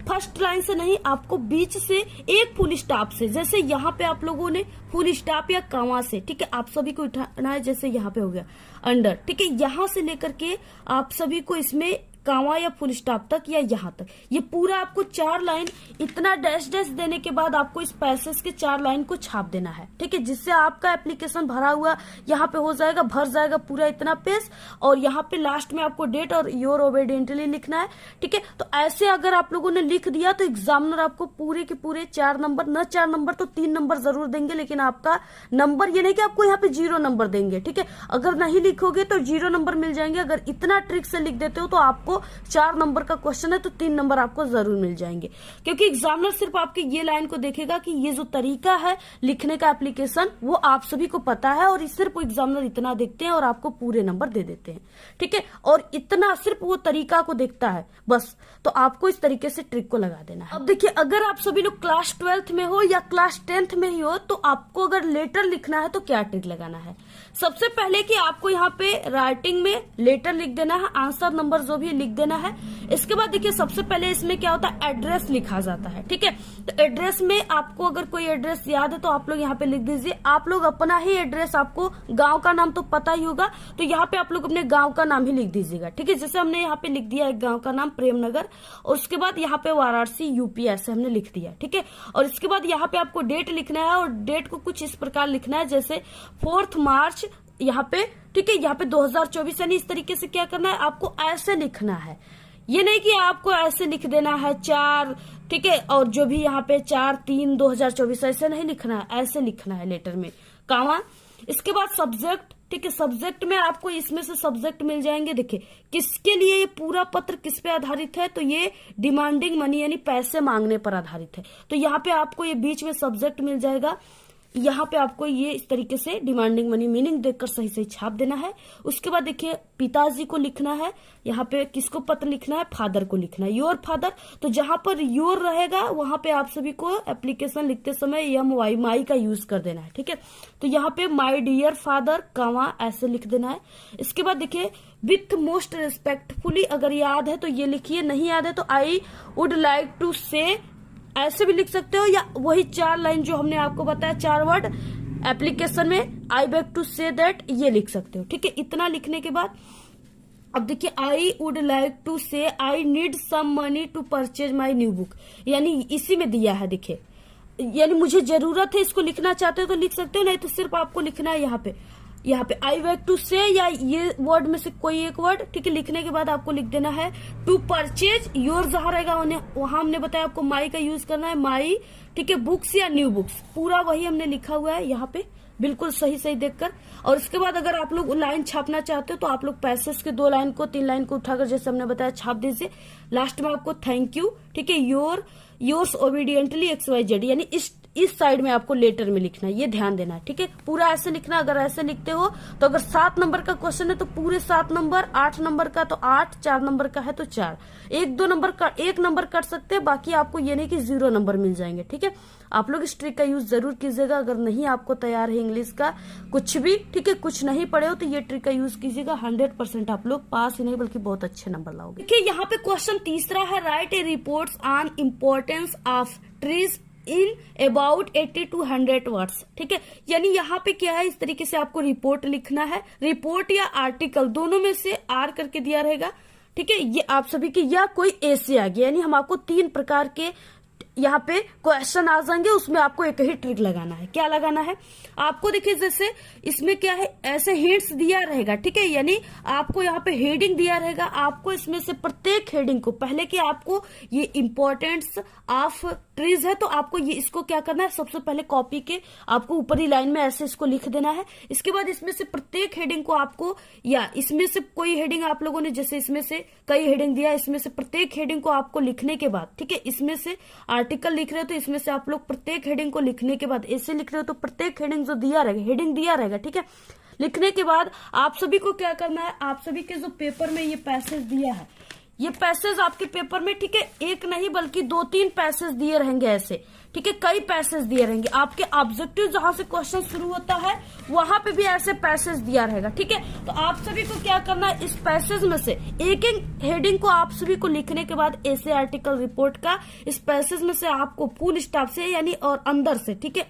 फर्स्ट लाइन से नहीं, आपको बीच से एक फुल स्टॉप से, जैसे यहाँ पे आप लोगों ने फुल स्टॉप या कमा से, ठीक है, आप सभी को उठाना है, जैसे यहाँ पे हो गया अंडर, ठीक है, यहाँ से लेकर के आप सभी को इसमें कामा या फुल स्टॉप तक या यहाँ तक, ये पूरा आपको 4 लाइन इतना डैश देने के बाद आपको इस पैसेज के 4 लाइन को छाप देना है, ठीक है, जिससे आपका एप्लीकेशन भरा हुआ यहाँ पे हो जाएगा, भर जाएगा पूरा इतना पेज। और यहाँ पे लास्ट में आपको डेट और योर ओबीडियंटली लिखना है, ठीक है। तो ऐसे अगर आप लोगों ने लिख दिया तो एग्जामिनर आपको पूरे के पूरे 4 नंबर, न 4 नंबर तो 3 नंबर जरूर देंगे, लेकिन आपका नंबर ये नहीं कि आपको यहाँ पे 0 नंबर देंगे, ठीक है। अगर नहीं लिखोगे तो 0 नंबर मिल जाएंगे, अगर इतना ट्रिक से लिख देते हो तो आपको 4 नंबर का क्वेश्चन है तो 3 नंबर आपको जरूर मिल जाएंगे, क्योंकि एग्जामिनर सिर्फ आपकी ये लाइन को देखेगा कि ये जो तरीका है लिखने का एप्लीकेशन वो आप सभी को पता है, और सिर्फ एग्जामिनर इतना देखते हैं और आपको पूरे नंबर दे देते हैं, ठीक है। और इतना सिर्फ वो तरीका को देखता है बस, तो आपको इस तरीके से ट्रिक को लगा देना है। अब देखिए, अगर आप सभी लोग क्लास 12th में हो या क्लास 10th में ही हो, तो आपको अगर लेटर लिखना है तो क्या ट्रिक लगाना है, सबसे पहले कि आपको यहाँ पे राइटिंग में लेटर लिख देना है, आंसर नंबर जो भी लिख देना है। इसके बाद देखिए सबसे पहले इसमें क्या होता है, एड्रेस लिखा जाता है, ठीक है। तो एड्रेस में आपको अगर कोई एड्रेस याद है तो आप लोग यहाँ पे लिख दीजिए। आप लोग अपना ही एड्रेस, आपको गांव का नाम तो पता ही होगा, तो यहाँ पे आप लोग अपने गांव का नाम ही लिख दीजिएगा, ठीक है। जैसे हमने यहाँ पे लिख दिया एक गांव का नाम प्रेमनगर, और उसके बाद यहाँ पे वाराणसी UP ऐसे हमने लिख दिया, ठीक है। और इसके बाद यहाँ पे आपको डेट लिखना है, और डेट को कुछ इस प्रकार लिखना है, जैसे 4 मार्च यहाँ पे, ठीक है, यहाँ पे 2024, यानी इस तरीके से क्या करना है, आपको ऐसे लिखना है। ये नहीं कि आपको ऐसे लिख देना है 4, ठीक है, और जो भी यहाँ पे 4/3/2024 ऐसे नहीं लिखना है, ऐसे लिखना है लेटर में, कामा। इसके बाद सब्जेक्ट, ठीक है, सब्जेक्ट में आपको इसमें से सब्जेक्ट मिल जाएंगे। देखिए किसके लिए ये पूरा पत्र किस पे आधारित है, तो ये डिमांडिंग मनी यानी पैसे मांगने पर आधारित है, तो यहाँ पे आपको ये बीच में सब्जेक्ट मिल जाएगा। यहाँ पे आपको ये इस तरीके से डिमांडिंग मनी मीनिंग देखकर सही छाप देना है। उसके बाद देखिए पिताजी को लिखना है, यहाँ पे किसको पत्र लिखना है, फादर को लिखना है, योर फादर। तो जहां पर योर रहेगा वहां पे आप सभी को एप्लीकेशन लिखते समय MY माई का यूज कर देना है, ठीक है। तो यहाँ पे माई डियर फादर कामा ऐसे लिख देना है। इसके बाद देखिए विथ मोस्ट रिस्पेक्टफुली, अगर याद है तो ये लिखिए, नहीं याद है तो आई वुड लाइक टू से ऐसे भी लिख सकते हो, या वही 4 लाइन जो हमने आपको बताया 4 वर्ड एप्लीकेशन में, I beg to say that, ये लिख सकते हो, ठीक है। इतना लिखने के बाद अब देखिए I would like to say I need some money to purchase my new book, यानी इसी में दिया है, देखिए, यानी मुझे जरूरत है, इसको लिखना चाहते हो तो लिख सकते हो, नहीं तो सिर्फ आपको लिखना है यहाँ पे यहाँ पे आई वैक टू से या ये वर्ड में से कोई एक वर्ड, ठीक है। लिखने के बाद आपको लिख देना है टू परचेज योर, जहाँ रहेगा वहां हमने बताया आपको माई का यूज करना है, माई, ठीक है। बुक्स या न्यू बुक्स, पूरा वही हमने लिखा हुआ है यहाँ पे, बिल्कुल सही सही देखकर। और इसके बाद अगर आप लोग लाइन छापना चाहते हो तो आप लोग पैसेज के 2 लाइन को 3 लाइन को उठाकर जैसे हमने बताया छाप दीजिए। लास्ट में आपको थैंक यू, ठीक है, योर्स ओबीडियंटली XYZ, यानी इस साइड में आपको लेटर में लिखना है, ये ध्यान देना है, ठीक है। पूरा ऐसे लिखना, अगर ऐसे लिखते हो तो अगर 7 नंबर का क्वेश्चन है तो पूरे 7 नंबर, 8 नंबर का तो 8, 4 नंबर का है तो 4, 1-2 नंबर का 1 नंबर कट सकते हैं, बाकी आपको ये नहीं कि 0 नंबर मिल जाएंगे, ठीक है। आप लोग इस ट्रिक का यूज जरूर कीजिएगा। अगर नहीं आपको तैयार है इंग्लिश का कुछ भी, ठीक है, कुछ नहीं पढ़े हो तो ये ट्रिक का यूज कीजिएगा। 100% आप लोग पास ही नहीं बल्कि बहुत अच्छे नंबर लाओगे। देखिए यहाँ पे क्वेश्चन तीसरा है, right A reports on importance of trees in about 80 to 100 words, ठीक है। यानी यहाँ पे क्या है, इस तरीके से आपको रिपोर्ट लिखना है। रिपोर्ट या आर्टिकल दोनों में से आर करके दिया रहेगा, ठीक है। ये आप सभी की या कोई ऐसे आ गया, यानी हम आपको 3 प्रकार के यहाँ पे क्वेश्चन आ जाएंगे, उसमें आपको एक ही ट्रिक लगाना है। क्या लगाना है आपको, देखिए जैसे इसमें क्या है, ऐसे हिंट्स दिया रहेगा, ठीक है। यानी आपको यहाँ पे हेडिंग दिया रहेगा, आपको इसमें से प्रत्येक हेडिंग को, पहले कि आपको ये इम्पोर्टेंस ऑफ ट्रीज है तो आपको ये इसको क्या करना है, सबसे पहले कॉपी के आपको ऊपरी लाइन में ऐसे इसको लिख देना है। इसके बाद इसमें से प्रत्येक हेडिंग को आपको, या इसमें से कोई हेडिंग आप लोगों ने, जैसे इसमें से कई हेडिंग दिया, इसमें से प्रत्येक हेडिंग को आपको लिखने के बाद, ठीक है, इसमें से आर्टिकल लिख रहे हो तो इसमें से आप लोग प्रत्येक हेडिंग को लिखने के बाद, ऐसे लिख रहे हो तो प्रत्येक हेडिंग जो दिया रहेगा, हेडिंग दिया रहेगा, ठीक है। लिखने के बाद आप सभी को क्या करना है, आप सभी के जो पेपर में ये पैसेज दिया है, ये पैसेज आपके पेपर में, ठीक है, एक नहीं बल्कि 2-3 पैसेज दिए रहेंगे ऐसे, ठीक है, कई पैसेज दिए रहेंगे। आपके ऑब्जेक्टिव जहां से क्वेश्चन शुरू होता है वहां पे भी ऐसे पैसेज दिया रहेगा, ठीक है। तो आप सभी को क्या करना है, इस पैसेज में से एक एक हेडिंग को आप सभी को लिखने के बाद ऐसे आर्टिकल रिपोर्ट का इस पैसेज में से आपको फुल स्टॉप से यानी और अंदर से, ठीक है,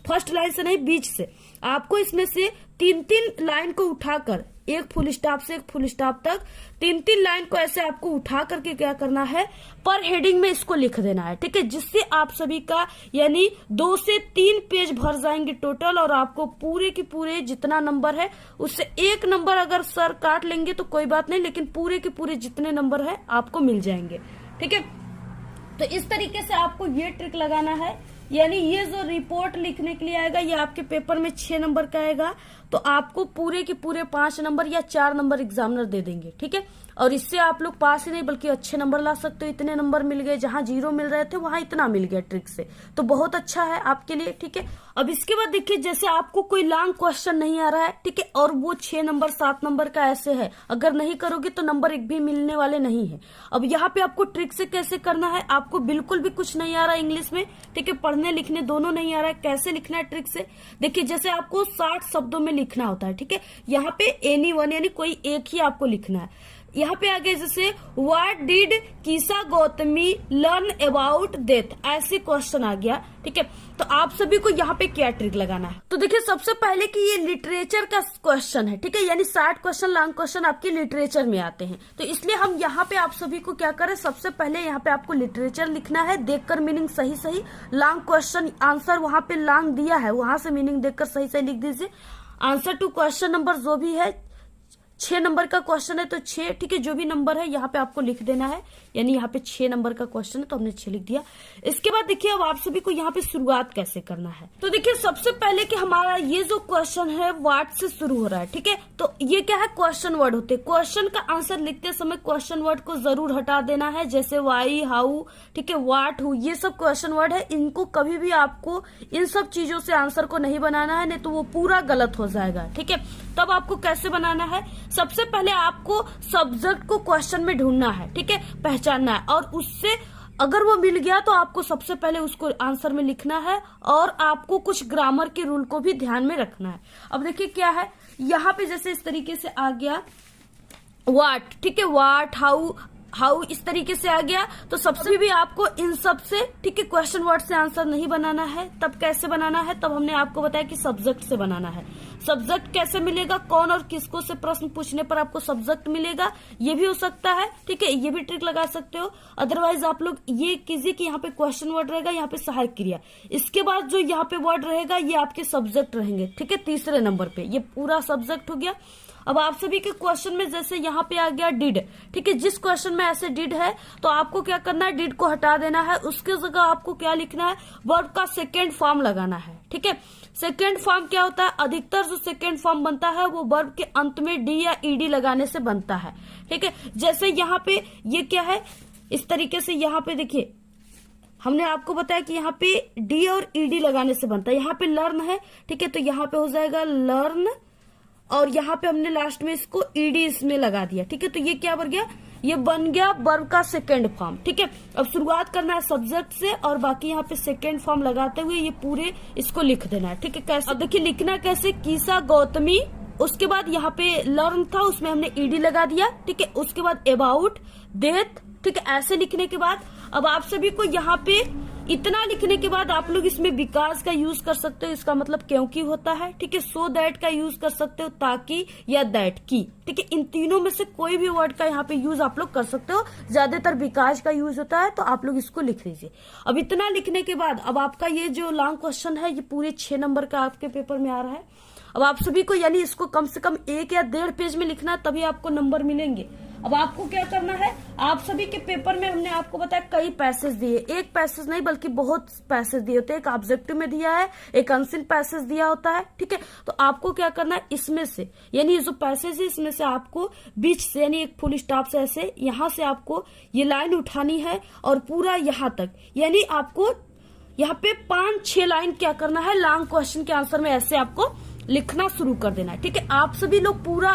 फर्स्ट लाइन से नहीं बीच से, आपको इसमें से 3-3 लाइन को उठाकर, एक फुल स्टॉप से एक फुल स्टॉप तक 3-3 लाइन को ऐसे आपको उठा करके क्या करना है, पर हेडिंग में इसको लिख देना है, ठीक है। जिससे आप सभी का यानी 2 से 3 पेज भर जाएंगे टोटल, और आपको पूरे के पूरे जितना नंबर है उससे 1 नंबर अगर सर काट लेंगे तो कोई बात नहीं, लेकिन पूरे के पूरे जितने नंबर है आपको मिल जाएंगे, ठीक है। तो इस तरीके से आपको ये ट्रिक लगाना है। यानी ये जो रिपोर्ट लिखने के लिए आएगा ये आपके पेपर में 6 नंबर का आएगा, तो आपको पूरे के पूरे 5 नंबर या 4 नंबर एग्जामिनर दे देंगे, ठीक है। और इससे आप लोग पास ही नहीं बल्कि अच्छे नंबर ला सकते हो। इतने नंबर मिल गए, जहां 0 मिल रहे थे वहां इतना मिल गया ट्रिक से, तो बहुत अच्छा है आपके लिए, ठीक है। अब इसके बाद देखिए, जैसे आपको कोई लॉन्ग क्वेश्चन नहीं आ रहा है, ठीक है, और वो 6 नंबर 7 नंबर का ऐसे है, अगर नहीं करोगे तो नंबर 1 भी मिलने वाले नहीं है। अब यहाँ पे आपको ट्रिक से कैसे करना है, आपको बिल्कुल भी कुछ नहीं आ रहा है इंग्लिश में, ठीक है, पढ़ने लिखने दोनों नहीं आ रहा है, कैसे लिखना है ट्रिक से। देखिए जैसे आपको 60 शब्दों में लिखना होता है, ठीक है, यहाँ पे एनी वन यानी कोई एक ही आपको लिखना है। यहाँ पे आगे जैसे what did कीसा Gautami learn about death, ऐसे क्वेश्चन आ गया, ठीक है। तो आप सभी को यहाँ पे क्या ट्रिक लगाना है, तो देखिए सबसे पहले कि ये लिटरेचर का क्वेश्चन है, ठीक है, यानी 60 क्वेश्चन लॉन्ग क्वेश्चन आपके लिटरेचर में आते हैं, तो इसलिए हम यहाँ पे आप सभी को क्या करें, सबसे पहले यहाँ पे आपको लिटरेचर लिखना है, देखकर मीनिंग सही सही, लॉन्ग क्वेश्चन आंसर वहां पे लॉन्ग दिया है वहां से मीनिंग देखकर सही सही लिख दीजिए। आंसर टू क्वेश्चन नंबर जो भी है, 6 नंबर का क्वेश्चन है तो 6, ठीक है, जो भी नंबर है यहाँ पे आपको लिख देना है। यानी यहाँ पे 6 नंबर का क्वेश्चन है तो हमने 6 लिख दिया। इसके बाद देखिए अब आप सभी को यहाँ पे शुरुआत कैसे करना है, तो देखिए सबसे पहले कि हमारा ये जो क्वेश्चन है व्हाट से शुरू हो रहा है, ठीक है, तो ये क्या है, क्वेश्चन वर्ड होते हैं। क्वेश्चन का आंसर लिखते समय क्वेश्चन वर्ड को जरूर हटा देना है, जैसे वाई, हाउ, ठीक है, व्हाट, हु, ये सब क्वेश्चन वर्ड है, इनको कभी भी आपको इन सब चीजों से आंसर को नहीं बनाना है, नहीं तो वो पूरा गलत हो जाएगा, ठीक है। तब आपको कैसे बनाना है, सबसे पहले आपको सब्जेक्ट को क्वेश्चन में ढूंढना है, ठीक है, पहचानना है, और उससे अगर वो मिल गया तो आपको सबसे पहले उसको आंसर में लिखना है, और आपको कुछ ग्रामर के रूल को भी ध्यान में रखना है। अब देखिए क्या है, यहाँ पे जैसे इस तरीके से आ गया व्हाट, ठीक है, व्हाट, हाउ इस तरीके से आ गया, तो सबसे भी आपको इन सब से, ठीक है, क्वेश्चन वर्ड से आंसर नहीं बनाना है। तब कैसे बनाना है, तब हमने आपको बताया कि सब्जेक्ट से बनाना है। सब्जेक्ट कैसे मिलेगा, कौन और किसको से प्रश्न पूछने पर आपको सब्जेक्ट मिलेगा, ये भी हो सकता है। ठीक है, ये भी ट्रिक लगा सकते हो। अदरवाइज आप लोग ये कीजिए कि यहाँ पे क्वेश्चन वर्ड रहेगा, यहाँ पे सहायक क्रिया, इसके बाद जो यहाँ पे वर्ड रहेगा ये आपके सब्जेक्ट रहेंगे। ठीक है, तीसरे नंबर पे ये पूरा सब्जेक्ट हो गया। अब आप सभी के क्वेश्चन में जैसे यहाँ पे आ गया डिड, ठीक है, जिस क्वेश्चन में ऐसे डिड है तो आपको क्या करना है, डिड को हटा देना है, उसके जगह आपको क्या लिखना है, वर्ब का सेकेंड फॉर्म लगाना है। ठीक है, सेकेंड फॉर्म क्या होता है, अधिकतर जो सेकेंड फॉर्म बनता है वो वर्ब के अंत में डी या ईडी लगाने से बनता है। ठीक है, जैसे यहाँ पे ये क्या है, इस तरीके से यहाँ पे देखिए हमने आपको बताया कि यहाँ पे डी और ईडी लगाने से बनता है। यहाँ पे लर्न है, ठीक है, तो यहाँ पे हो जाएगा लर्न, और यहाँ पे हमने लास्ट में इसको ईडी इसमें लगा दिया। ठीक है, तो ये क्या बन गया, ये बन गया वर्ब का सेकेंड फॉर्म। ठीक है, अब शुरुआत करना है सब्जेक्ट से और बाकी यहाँ पे सेकेंड फॉर्म लगाते हुए ये पूरे इसको लिख देना है। ठीक है, कैसे, अब देखिए लिखना कैसे, कीसा गौतमी, उसके बाद यहाँ पे लर्न था उसमें हमने ईडी लगा दिया। ठीक है, उसके बाद अबाउट, डेथ। ठीक है, ऐसे लिखने के बाद अब आप सभी को यहाँ पे इतना लिखने के बाद आप लोग इसमें बिकॉज का यूज कर सकते हो, इसका मतलब क्योंकि होता है। ठीक है, सो दैट का यूज कर सकते हो, ताकि या दैट की। ठीक है, इन तीनों में से कोई भी वर्ड का यहाँ पे यूज आप लोग कर सकते हो, ज्यादातर बिकॉज का यूज होता है, तो आप लोग इसको लिख लीजिए। अब इतना लिखने के बाद अब आपका ये जो लॉन्ग क्वेश्चन है ये पूरे 6 नंबर का आपके पेपर में आ रहा है। अब आप सभी को यानी इसको कम से कम 1 या 1.5 पेज में लिखना है, तभी आपको नंबर मिलेंगे। अब आपको क्या करना है, आप सभी के पेपर में हमने आपको बताया कई पैसेज दिए, एक पैसेज नहीं बल्कि बहुत पैसेज दिए होते हैं। एक ऑब्जेक्टिव में दिया है, एक अनसीन पैसेज दिया होता है। ठीक है, तो आपको क्या करना है, इसमें से यानी जो पैसेज है इसमें से आपको बीच से यानी एक फुल स्टॉप से ऐसे यहाँ से आपको ये लाइन उठानी है और पूरा यहाँ तक, यानी आपको यहाँ पे 5-6 लाइन क्या करना है, लॉन्ग क्वेश्चन के आंसर में ऐसे आपको लिखना शुरू कर देना है। ठीक है, आप सभी लोग पूरा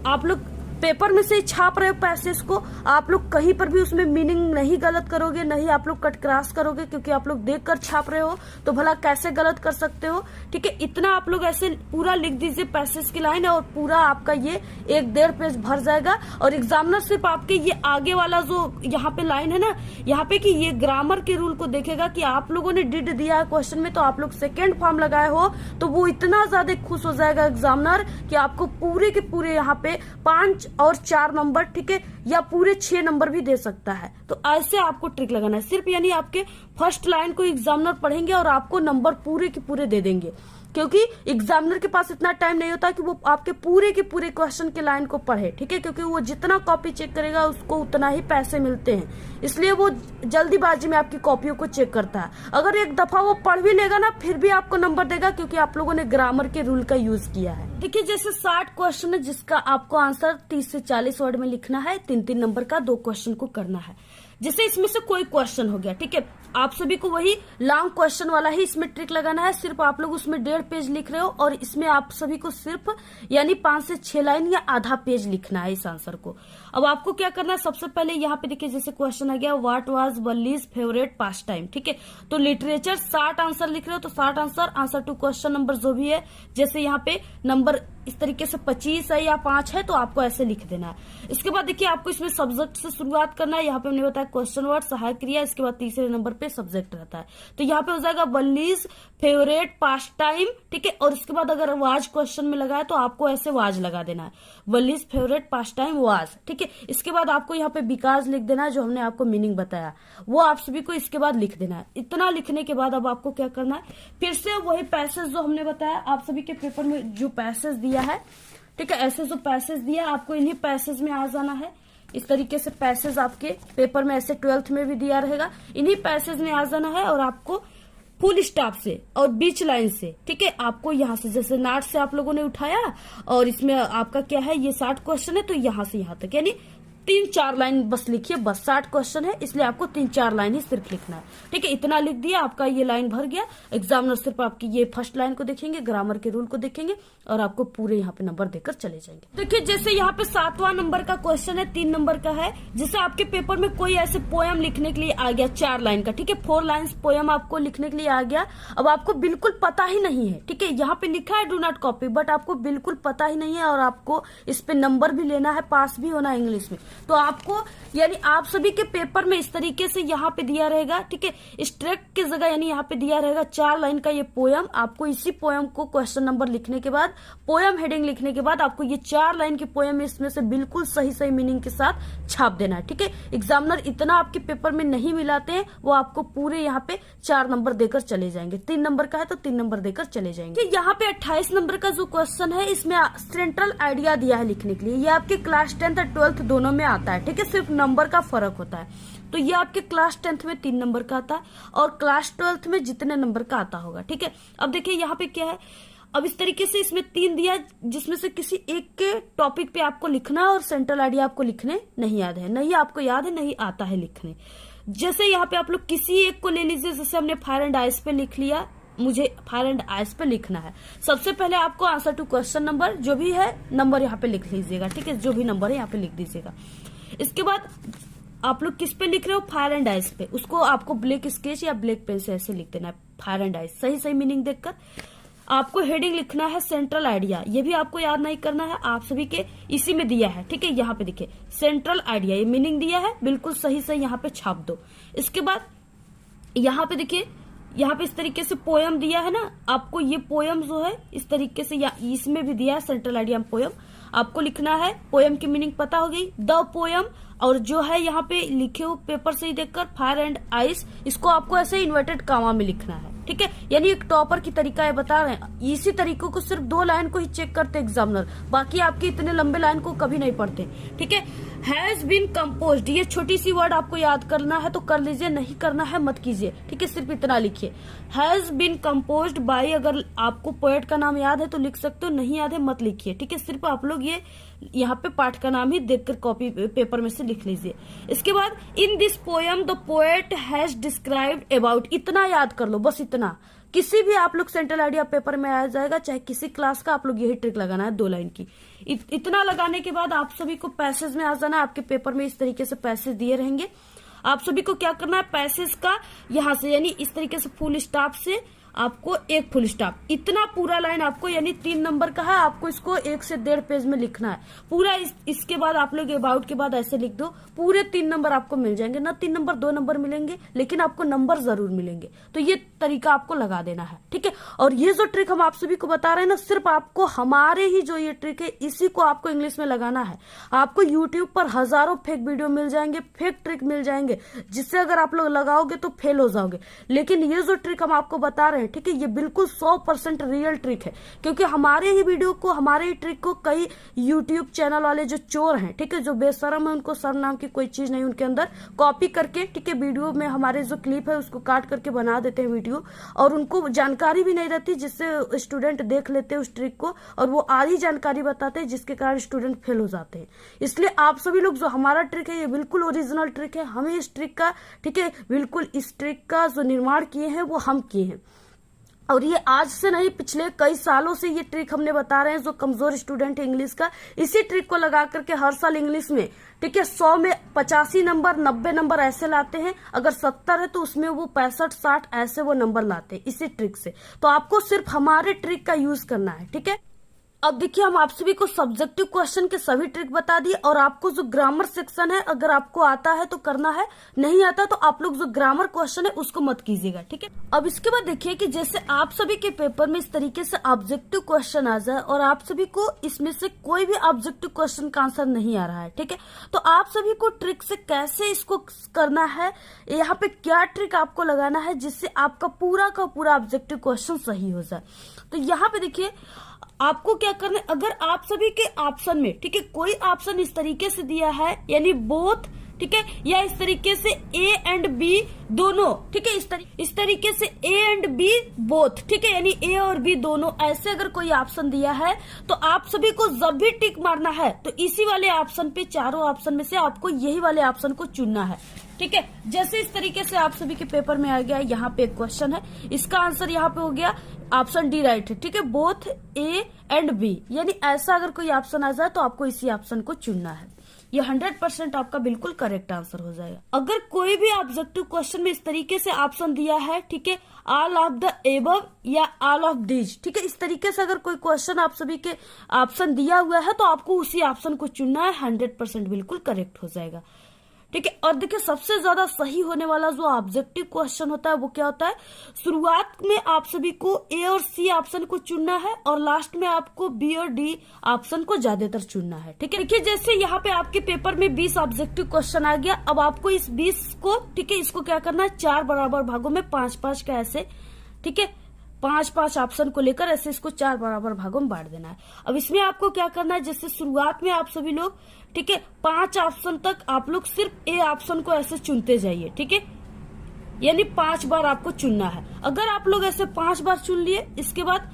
आप लोग पेपर में से छाप रहे हो पैसेज को, आप लोग कहीं पर भी उसमें मीनिंग नहीं गलत करोगे, नहीं आप लोग कट क्रॉस करोगे, क्योंकि आप लोग देखकर छाप रहे हो तो भला कैसे गलत कर सकते हो। ठीक है, इतना आप लोग ऐसे पूरा लिख दीजिए पैसेज की लाइन, और पूरा आपका ये 1-1.5 पेज भर जाएगा। और एग्जामिनर सिर्फ आपके ये आगे वाला जो यहाँ पे लाइन है ना, यहाँ पे कि ये ग्रामर के रूल को देखेगा कि आप लोगों ने डिड दिया है क्वेश्चन में, तो आप लोग सेकेंड फॉर्म लगाए हो, तो वो इतना ज्यादा खुश हो जाएगा एग्जामिनर कि आपको पूरे के पूरे यहाँ पे 5 और 4 नंबर, ठीक है, या पूरे 6 नंबर भी दे सकता है। तो ऐसे आपको ट्रिक लगाना है सिर्फ, यानी आपके फर्स्ट लाइन को एग्जामिनर पढ़ेंगे और आपको नंबर पूरे के पूरे दे देंगे, क्योंकि एग्जामिनर के पास इतना टाइम नहीं होता कि वो आपके पूरे के पूरे क्वेश्चन के लाइन को पढ़े। ठीक है, क्योंकि वो जितना कॉपी चेक करेगा उसको उतना ही पैसे मिलते हैं, इसलिए वो जल्दीबाजी में आपकी कॉपियों को चेक करता है। अगर एक दफा वो पढ़ भी लेगा ना, फिर भी आपको नंबर देगा, क्योंकि आप लोगों ने ग्रामर के रूल का यूज किया है। देखिए, जैसे 60 क्वेश्चन है जिसका आपको आंसर 30 से 40 वर्ड में लिखना है, 3-3 नंबर का 2 क्वेश्चन को करना है। जैसे इसमें से कोई क्वेश्चन हो गया, ठीक है, आप सभी को वही लॉन्ग क्वेश्चन वाला ही इसमें ट्रिक लगाना है। सिर्फ आप लोग उसमें 1.5 पेज लिख रहे हो और इसमें आप सभी को सिर्फ यानी 5 से 6 लाइन या आधा पेज लिखना है इस आंसर को। अब आपको क्या करना है, सबसे पहले यहाँ पे देखिए जैसे क्वेश्चन आ गया, what was Valli's favourite pastime. ठीक है, तो लिटरेचर 60 आंसर लिख रहे हो तो 60 आंसर टू क्वेश्चन नंबर जो भी है, जैसे यहाँ पे नंबर इस तरीके से 25 है या 5 है, तो आपको ऐसे लिख देना है। इसके बाद देखिए आपको इसमें सब्जेक्ट से शुरुआत करना है। यहाँ पे हमने बताया क्वेश्चन वर्ड, सहायक क्रिया, इसके बाद तीसरे नंबर पे सब्जेक्ट रहता है। तो यहाँ पे हो जाएगा वल्लीज फेवरेट पास टाइम। ठीक है, और इसके बाद अगर वाज क्वेश्चन में लगा है तो आपको ऐसे वाज लगा देना है, वल्लीज फेवरेट पास टाइम वाज। ठीक है, इसके बाद आपको यहाँ पे बिकॉज लिख देना है, जो हमने आपको मीनिंग बताया वो आप सभी को इसके बाद लिख देना है। इतना लिखने के बाद अब आपको क्या करना है, फिर से वही पैसेज जो हमने बताया, आप सभी के पेपर में जो पैसेज दिया है, ठीक है, ऐसे जो पैसेज दिया आपको इन्हीं पैसेज में आ जाना है। इस तरीके से पैसेज आपके पेपर में ऐसे 12th में भी दिया रहेगा, इन्हीं पैसेज में आ जाना है और आपको फुल स्टॉप से और बीच लाइन से, ठीक है, आपको यहाँ से जैसे नाट से आप लोगों ने उठाया और इसमें आपका क्या है, ये 60 क्वेश्चन है, तो यहाँ से यहाँ तक यानी 3-4 लाइन बस लिखिए, बस 60 क्वेश्चन है इसलिए आपको 3-4 लाइन ही सिर्फ लिखना है। ठीक है, इतना लिख दिया, आपका ये लाइन भर गया। एग्जामिनर सिर्फ आपकी ये फर्स्ट लाइन को देखेंगे, ग्रामर के रूल को देखेंगे और आपको पूरे यहाँ पे नंबर देकर चले जाएंगे। देखिए, जैसे यहाँ पे 7वां नंबर का क्वेश्चन है, 3 नंबर का है, जिसे आपके पेपर में कोई ऐसे पोयम लिखने के लिए आ गया 4 लाइन का। ठीक है, 4 लाइन्स पोयम आपको लिखने के लिए आ गया। अब आपको बिल्कुल पता ही नहीं है, ठीक है, यहाँ पे लिखा है डू नॉट कॉपी, बट आपको बिल्कुल पता ही नहीं है और आपको इस पे नंबर भी लेना है, पास भी होना है इंग्लिश में। तो आपको यानी आप सभी के पेपर में इस तरीके से यहाँ पे दिया रहेगा, ठीक है। स्ट्रिक्ट की जगह यानी यहाँ पे दिया रहेगा 4 लाइन का ये पोयम। आपको इसी पोयम को क्वेश्चन नंबर लिखने के बाद, पोयम हेडिंग लिखने के बाद आपको ये 4 लाइन की पोयम इसमें से बिल्कुल सही सही मीनिंग के साथ छाप देना है, ठीक है। एग्जामिनर इतना आपके पेपर में नहीं मिलाते हैं, वो आपको पूरे यहाँ पे 4 नंबर देकर चले जाएंगे। 3 नंबर का है तो 3 नंबर देकर चले जाएंगे। यहाँ पे 28 नंबर का जो क्वेश्चन है, इसमें सेंट्रल आइडिया दिया है लिखने के लिए। ये आपके क्लास 10th और 12th दोनों में आता है, ठीक है। सिर्फ नंबर का फर्क होता है। तो ये आपके क्लास 10th में 3 नंबर का आता है और क्लास 12th में जितने नंबर का आता होगा, ठीक है। अब देखिए यहाँ पे क्या है, अब इस तरीके से इसमें 3 दिया, जिसमें से किसी एक के टॉपिक पे आपको लिखना है और सेंट्रल आइडिया आपको लिखने नहीं याद है, नहीं आपको याद है, नहीं आता है लिखने। जैसे यहाँ पे आप लोग किसी एक को ले लीजिए, जैसे हमने फायर एंड आइस पे लिख लिया, मुझे फायर एंड आइस पे लिखना है। सबसे पहले आपको आंसर टू क्वेश्चन नंबर जो भी है नंबर यहाँ पे लिख लीजिएगा, ठीक है। जो भी नंबर है यहाँ पे लिख दीजिएगा। इसके बाद आप लोग किस पे लिख रहे हो, फायर एंड आइस पे, उसको आपको ब्लैक स्केच या ब्लैक पेन से ऐसे लिख देना है, फायर एंड आइस, सही सही मीनिंग देखकर। आपको हेडिंग लिखना है सेंट्रल आइडिया, ये भी आपको याद नहीं करना है, आप सभी के इसी में दिया है, ठीक है। यहाँ पे देखिए सेंट्रल आइडिया, ये मीनिंग दिया है, बिल्कुल सही सही यहाँ पे छाप दो। इसके बाद यहाँ पे देखिए, यहाँ पे इस तरीके से पोयम दिया है ना, आपको ये पोयम जो है इस तरीके से, या इसमें भी दिया है सेंट्रल आइडिया पोयम, आपको लिखना है। पोयम की मीनिंग पता हो गई, द पोयम, और जो है यहाँ पे लिखे हो पेपर से ही देखकर फायर एंड आइस, इसको आपको ऐसे इन्वर्टेड कामा में लिखना है, ठीक है। यानी एक टॉपर की तरीका है, बता रहे हैं। इसी तरीकों को सिर्फ 2 लाइन को ही चेक करते एग्जामिनर, बाकी आपके इतने लंबे लाइन को कभी नहीं पढ़ते, ठीक है। हैज बीन कंपोज्ड, ये छोटी सी वर्ड आपको याद करना है तो कर लीजिए, नहीं करना है मत कीजिए, ठीक है। सिर्फ इतना लिखिए, हैज बीन कंपोज्ड बाय। अगर आपको पोएट का नाम याद है तो लिख सकते हो, नहीं याद है मत लिखिए, ठीक है। सिर्फ आप लोग ये यहाँ पे पाठ का नाम ही देखकर कॉपी पेपर में से लिख लीजिए। इसके बाद in this poem the poet has described about, इतना याद कर लो, बस इतना। किसी भी आप लोग सेंट्रल आइडिया पेपर में आ जाएगा, चाहे किसी क्लास का, आप लोग यही ट्रिक लगाना है 2 लाइन की। इतना लगाने के बाद आप सभी को पैसेज में आ जाना है। आपके पेपर में इस तरीके से पैसेज दिए रहेंगे, आप सभी को क्या करना है, पैसेज का यहाँ से यानी इस तरीके से फुल स्टॉप से आपको एक फुल स्टॉप, इतना पूरा लाइन आपको, यानी 3 नंबर का है, आपको इसको 1 से 1.5 पेज में लिखना है पूरा। इसके बाद आप लोग अबाउट के बाद ऐसे लिख दो, पूरे 3 नंबर आपको मिल जाएंगे। ना 3 नंबर 2 नंबर मिलेंगे, लेकिन आपको नंबर जरूर मिलेंगे। तो ये तरीका आपको लगा देना है, ठीक है। और ये जो ट्रिक हम आप सभी को बता रहे हैं ना, सिर्फ आपको हमारे ही जो ये ट्रिक है, इसी को आपको इंग्लिश में लगाना है। आपको यूट्यूब पर हजारों फेक वीडियो मिल जाएंगे, फेक ट्रिक मिल जाएंगे, जिससे अगर आप लोग लगाओगे तो फेल हो जाओगे। लेकिन ये जो ट्रिक हम आपको बता रहे हैं, ठीक है, ये बिल्कुल 100% रियल ट्रिक है, क्योंकि हमारे ही वीडियो को, हमारे ही ट्रिक को कई यूट्यूब चैनल वाले जो चोर हैं, ठीक है, जो बेशरम है, उनको शर्म नाम की कोई चीज नहीं उनके अंदर, कॉपी करके, ठीक है, वीडियो में हमारे जो क्लिप है उसको काट करके बना देते हैं वीडियो, और उनको जानकारी भी नहीं रहती, जिससे स्टूडेंट देख लेते हैं उस ट्रिक को और वो आधी जानकारी बताते हैं, जिसके कारण स्टूडेंट फेल हो जाते हैं। इसलिए आप सभी लोग, जो हमारा ट्रिक है ये बिल्कुल ओरिजिनल ट्रिक है, हमें इस ट्रिक का, ठीक है, बिल्कुल इस ट्रिक का जो निर्माण किए हैं वो हम किए हैं। और ये आज से नहीं, पिछले कई सालों से ये ट्रिक हमने बता रहे हैं। जो कमजोर स्टूडेंट है इंग्लिश का, इसी ट्रिक को लगा करके हर साल इंग्लिश में, ठीक है, 100 में 85 नंबर 90 नंबर ऐसे लाते हैं। अगर 70 है तो उसमें वो 65-60 ऐसे वो नंबर लाते हैं इसी ट्रिक से। तो आपको सिर्फ हमारे ट्रिक का यूज करना है, ठीक है। अब देखिए, हम आप सभी को सब्जेक्टिव क्वेश्चन के सभी ट्रिक बता दिए, और आपको जो ग्रामर सेक्शन है, अगर आपको आता है तो करना है, नहीं आता तो आप लोग जो ग्रामर क्वेश्चन है उसको मत कीजिएगा, ठीक है। अब इसके बाद देखिए कि जैसे आप सभी के पेपर में इस तरीके से ऑब्जेक्टिव क्वेश्चन आ जाए और आप सभी को इसमें से कोई भी ऑब्जेक्टिव क्वेश्चन का आंसर नहीं आ रहा है, ठीक है, तो आप सभी को ट्रिक से कैसे इसको करना है, यहाँ पे क्या ट्रिक आपको लगाना है जिससे आपका पूरा का पूरा ऑब्जेक्टिव क्वेश्चन सही हो जाए। तो यहाँ पे देखिए, आपको क्या करना है, अगर आप सभी के ऑप्शन में, ठीक है, कोई ऑप्शन इस तरीके से दिया है, यानी बोथ, ठीक है, या इस तरीके से ए एंड बी दोनों, ठीक है, इस तरीके से ए एंड बी बोथ, ठीक है, यानी ए और बी दोनों, ऐसे अगर कोई ऑप्शन दिया है तो आप सभी को जब भी टिक मारना है तो इसी वाले ऑप्शन पे, चारों ऑप्शन में से आपको यही वाले ऑप्शन को चुनना है, ठीक है। जैसे इस तरीके से आप सभी के पेपर में आ गया, यहाँ पे एक क्वेश्चन है, इसका आंसर यहाँ पे हो गया ऑप्शन डी राइट है, ठीक है, बोथ ए एंड बी, यानी ऐसा अगर कोई ऑप्शन आ जाए तो आपको इसी ऑप्शन को चुनना है। ये 100% आपका बिल्कुल करेक्ट आंसर हो जाएगा। अगर कोई भी ऑब्जेक्टिव क्वेश्चन में इस तरीके से ऑप्शन दिया है, ठीक है, ऑल ऑफ द एबव या ऑल ऑफ दीज, ठीक है, इस तरीके से अगर कोई क्वेश्चन आप सभी के ऑप्शन दिया हुआ है तो आपको उसी ऑप्शन को चुनना है, 100% बिल्कुल करेक्ट हो जाएगा। ठीक है, और देखिए सबसे ज्यादा सही होने वाला जो ऑब्जेक्टिव क्वेश्चन होता है वो क्या होता है, शुरुआत में आप सभी को ए और सी ऑप्शन को चुनना है और लास्ट में आपको बी और डी ऑप्शन को ज्यादातर चुनना है। ठीक है, देखिए जैसे यहाँ पे आपके पेपर में 20 ऑब्जेक्टिव क्वेश्चन आ गया, अब आपको इस 20 को, ठीक है, इसको क्या करना है, 4 बराबर भागों में 5-5 का ऐसे, ठीक है, 5-5 ऑप्शन को लेकर ऐसे इसको 4 बराबर भागों में बांट देना है। अब इसमें आपको क्या करना है, जैसे शुरुआत में आप सभी लोग, ठीक है, 5 ऑप्शन तक आप लोग सिर्फ ए ऑप्शन को ऐसे चुनते जाइए। ठीक है, यानी 5 बार आपको चुनना है। अगर आप लोग ऐसे 5 बार चुन लिए, इसके बाद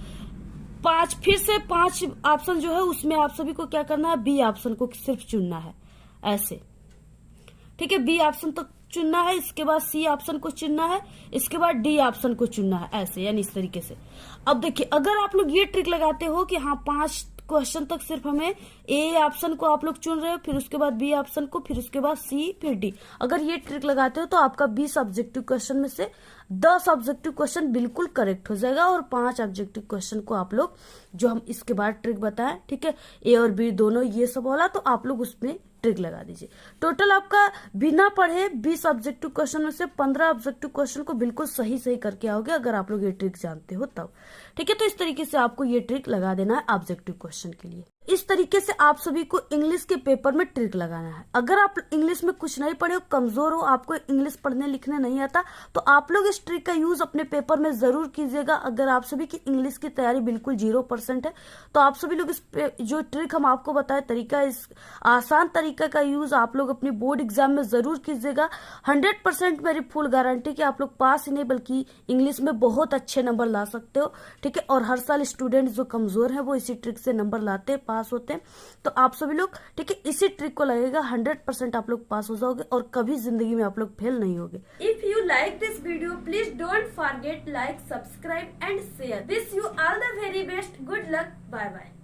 5 फिर से 5 ऑप्शन जो है उसमें आप सभी को क्या करना है, बी ऑप्शन को सिर्फ चुनना है ऐसे। ठीक है, बी ऑप्शन तक चुनना है, इसके बाद सी ऑप्शन को चुनना है, इसके बाद डी ऑप्शन को चुनना है ऐसे, यानी इस तरीके से। अब देखिए अगर आप लोग ये ट्रिक लगाते हो कि हाँ 5 क्वेश्चन तक सिर्फ हमें ए ऑप्शन को आप लोग चुन रहे हो, फिर उसके बाद बी ऑप्शन को, फिर उसके बाद सी, फिर डी, अगर ये ट्रिक लगाते हो तो आपका 20 ऑब्जेक्टिव क्वेश्चन में से 10 ऑब्जेक्टिव क्वेश्चन बिल्कुल करेक्ट हो जाएगा और 5 ऑब्जेक्टिव क्वेश्चन को आप लोग, जो हम इसके बाद ट्रिक बताएं, ठीक है, ए और बी दोनों ये सब वाला, तो आप लोग उसमें ट्रिक लगा दीजिए। टोटल आपका बिना पढ़े 20 ऑब्जेक्टिव क्वेश्चन में से 15 ऑब्जेक्टिव क्वेश्चन को बिल्कुल सही करके आओगे अगर आप लोग ये ट्रिक जानते हो तब। ठीक है, तो इस तरीके से आपको ये ट्रिक लगा देना है ऑब्जेक्टिव क्वेश्चन के लिए। इस तरीके से आप सभी को इंग्लिश के पेपर में ट्रिक लगाना है। अगर आप इंग्लिश में कुछ नहीं पढ़े हो, कमजोर हो, आपको इंग्लिश पढ़ने लिखने नहीं आता, तो आप लोग इस ट्रिक का यूज अपने पेपर में जरूर कीजिएगा। अगर आप सभी की इंग्लिश की तैयारी बिल्कुल 0% है तो आप सभी लोग इस जो ट्रिक हम आपको बताए तरीका, इस आसान तरीका का यूज आप लोग अपनी बोर्ड एग्जाम में जरूर कीजिएगा। 100% मेरी फुल गारंटी कि आप लोग पास ही नहीं बल्कि इंग्लिश में बहुत अच्छे नंबर ला सकते हो। ठीक है, और हर साल स्टूडेंट जो कमजोर है वो इसी ट्रिक से नंबर लाते हैं, पास होते हैं। तो आप सभी लोग, ठीक है, इसी ट्रिक को लगेगा, 100% आप लोग पास हो जाओगे और कभी जिंदगी में आप लोग फेल नहीं होगे। If you like this video please don't forget like, subscribe and share. Wish you all the very best, good luck, bye bye.